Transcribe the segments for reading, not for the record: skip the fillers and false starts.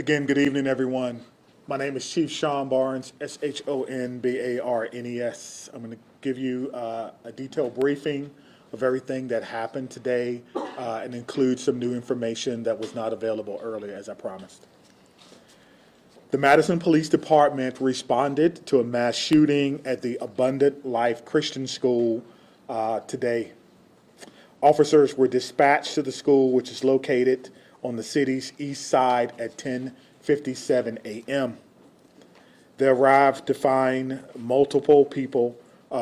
Again, good evening, everyone. My name is Chief Sean Barnes, Shonbarnes. I'm going to give you a detailed briefing of everything that happened today and include some new information that was not available earlier, as I promised. The Madison Police Department responded to a mass shooting at the Abundant Life Christian School today. Officers were dispatched to the school, which is located on the city's east side at 10:57 a.m. They arrived to find multiple people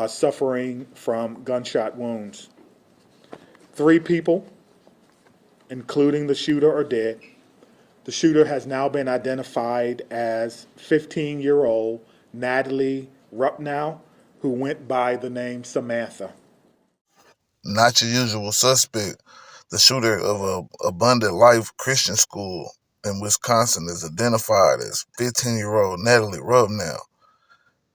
suffering from gunshot wounds. 3 people, including the shooter, are dead. The shooter has now been identified as 15-year-old Natalie Rupnow, who went by the name Samantha. Not your usual suspect. The shooter of a Abundant Life Christian School in Wisconsin is identified as 15-year-old Natalie Rupnow.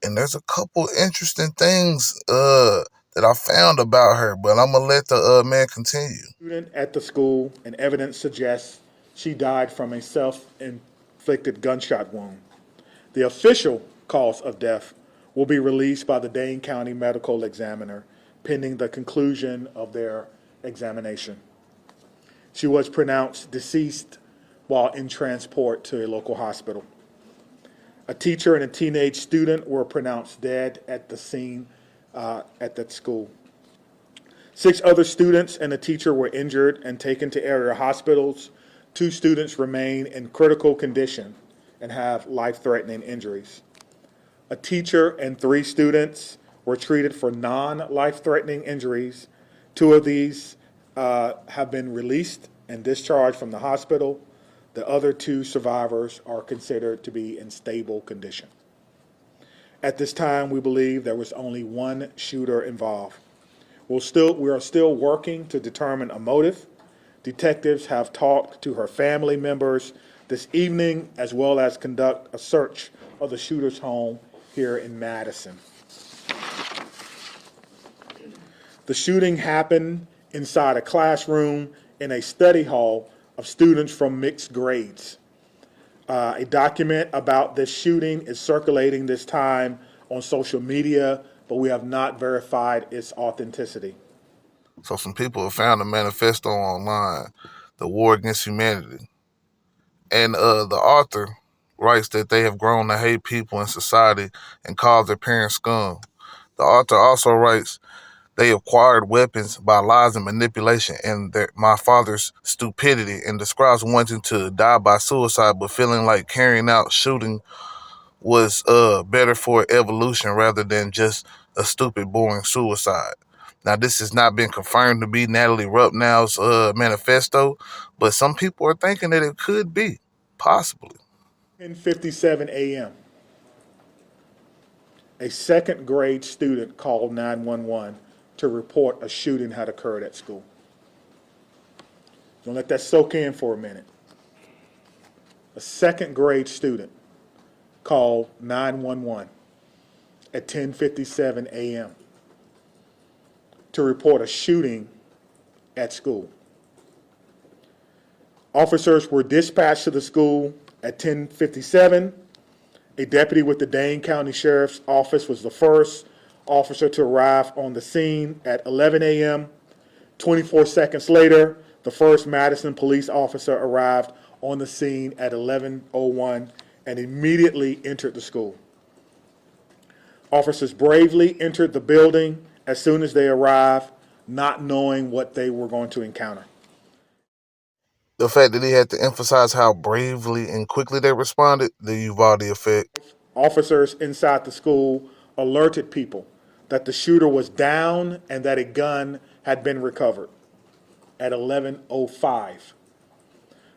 And there's a couple interesting things that I found about her, but I'm gonna let the man continue. Student at the school, and evidence suggests she died from a self-inflicted gunshot wound. The official cause of death will be released by the Dane County Medical Examiner pending the conclusion of their examination. She was pronounced deceased while in transport to a local hospital. A teacher and a teenage student were pronounced dead at the scene at that school. 6 other students and a teacher were injured and taken to area hospitals. 2 students remain in critical condition and have life-threatening injuries. A teacher and 3 students were treated for non-life-threatening injuries. 2 of these have been released and discharged from the hospital. The other 2 survivors are considered to be in stable condition. At this time, we believe there was only one shooter involved. We are still working to determine a motive. Detectives have talked to her family members this evening, as well as conduct a search of the shooter's home here in Madison. The shooting happened inside a classroom in a study hall of students from mixed grades. A document about this shooting is circulating this time on social media, but we have not verified its authenticity. So some people have found a manifesto online, The War Against Humanity. And the author writes that they have grown to hate people in society and call their parents scum. The author also writes, they acquired weapons by lies and manipulation and my father's stupidity, and describes wanting to die by suicide but feeling like carrying out shooting was better for evolution rather than just a stupid, boring suicide. Now, this has not been confirmed to be Natalie Rupnow's manifesto, but some people are thinking that it could be, possibly. 10:57 a.m. A second grade student called 911 to report a shooting had occurred at school. Don't let that soak in for a minute. A second grade student called 911 at 10:57 a.m. to report a shooting at school. Officers were dispatched to the school at 10:57. A deputy with the Dane County Sheriff's Office was the first officer to arrive on the scene at 11 a.m. 24 seconds later, the first Madison police officer arrived on the scene at 11:01 and immediately entered the school. Officers bravely entered the building as soon as they arrived, not knowing what they were going to encounter. The fact that he had to emphasize how bravely and quickly they responded, the Uvalde effect. Officers inside the school alerted people that the shooter was down and that a gun had been recovered at 11:05.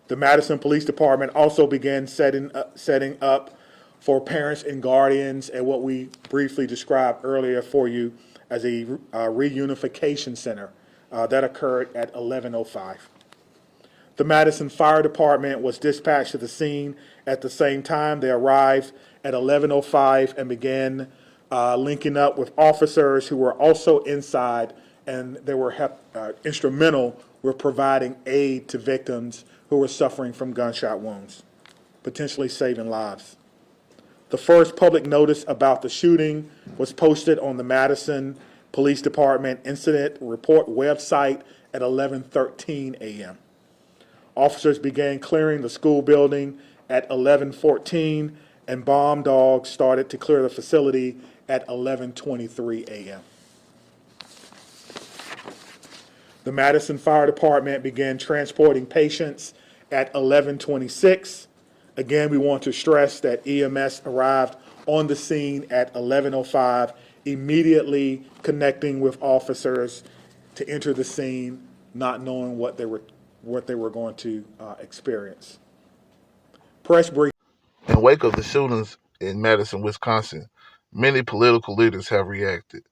The Madison Police Department also began setting up for parents and guardians at what we briefly described earlier for you as a reunification center that occurred at 11:05. The Madison Fire Department was dispatched to the scene at the same time. They arrived at 11:05 and began linking up with officers who were also inside, and they were instrumental with providing aid to victims who were suffering from gunshot wounds. potentially saving lives. The first public notice about the shooting was posted on the Madison Police Department Incident Report website at 11:13 a.m. Officers began clearing the school building at 11:14, and bomb dogs started to clear the facility at 11:23 a.m. The Madison Fire Department began transporting patients at 11:26. Again, we want to stress that EMS arrived on the scene at 11:05, immediately connecting with officers to enter the scene, not knowing what they were going to experience. Press brief. In wake of the shootings in Madison, Wisconsin, many political leaders have reacted.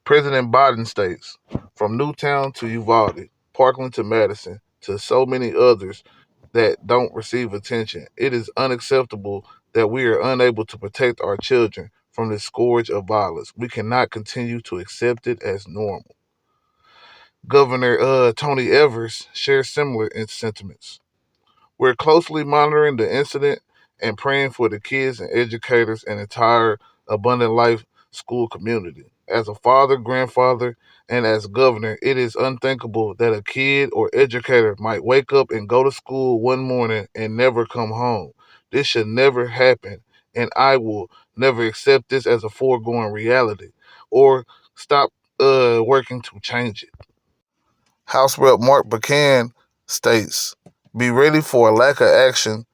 President Biden states, from Newtown to Uvalde, Parkland to Madison, to so many others that don't receive attention, it is unacceptable that we are unable to protect our children from this scourge of violence. We cannot continue to accept it as normal. Governor Tony Evers shares similar sentiments. We're closely monitoring the incident and praying for the kids and educators and entire Abundant Life school community. As a father, grandfather, and as governor, it is unthinkable that a kid or educator might wake up and go to school one morning and never come home. This should never happen, and I will never accept this as a foregone reality or stop working to change it. House Rep Mark Buchan states, be ready for a lack of action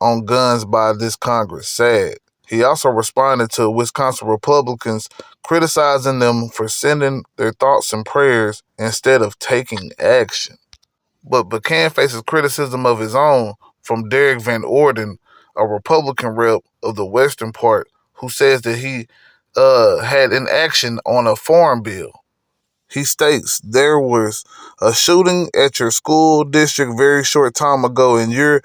on guns by this Congress. Sad. He also responded to Wisconsin Republicans criticizing them for sending their thoughts and prayers instead of taking action. But Buchan faces criticism of his own from Derek Van Orden, a Republican rep of the western part, who says that he had inaction on a farm bill. He states there was a shooting at your school district very short time ago, and you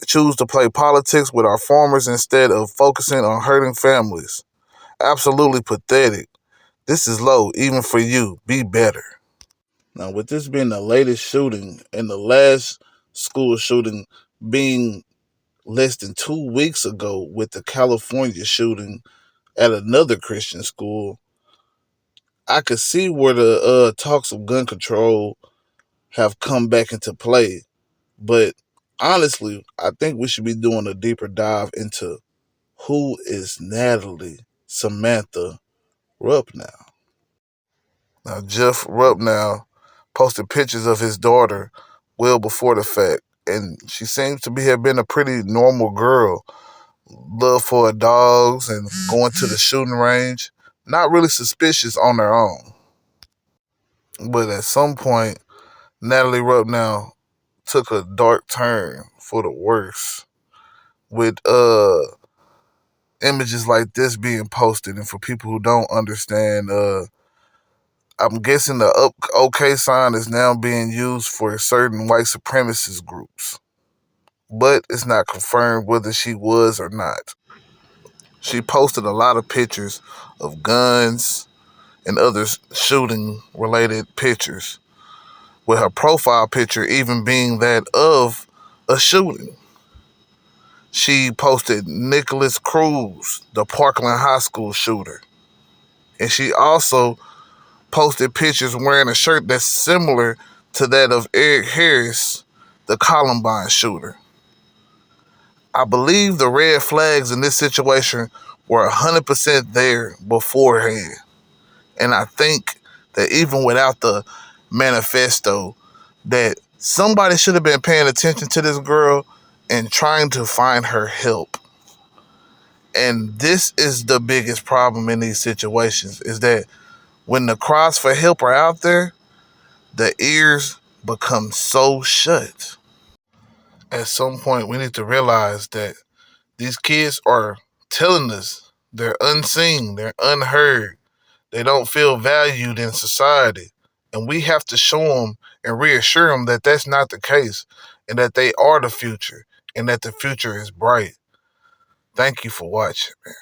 choose to play politics with our farmers instead of focusing on hurting families. Absolutely pathetic. This is low, even for you. Be better. Now, with this being the latest shooting and the last school shooting being less than 2 weeks ago with the California shooting at another Christian school, I could see where the talks of gun control have come back into play. But honestly, I think we should be doing a deeper dive into who is Natalie Samantha Rupnow. Now, Jeff Rupnow posted pictures of his daughter well before the fact, and she seems to have been a pretty normal girl. Love for her dogs and going to the shooting range. Not really suspicious on her own. But at some point, Natalie Rupnow took a dark turn for the worse with images like this being posted. And for people who don't understand, I'm guessing the OK sign is now being used for certain white supremacist groups, but it's not confirmed whether she was or not. She posted a lot of pictures of guns and other shooting related pictures, with her profile picture even being that of a shooting. She posted Nicholas Cruz, the Parkland High School shooter. And she also posted pictures wearing a shirt that's similar to that of Eric Harris, the Columbine shooter. I believe the red flags in this situation were 100% there beforehand. And I think that even without the manifesto, that somebody should have been paying attention to this girl and trying to find her help. And this is the biggest problem in these situations, is that when the cries for help are out there, the ears become so shut. At some point, we need to realize that these kids are telling us they're unseen, they're unheard, they don't feel valued in society. And we have to show them and reassure them that that's not the case, and that they are the future, and that the future is bright. Thank you for watching, man.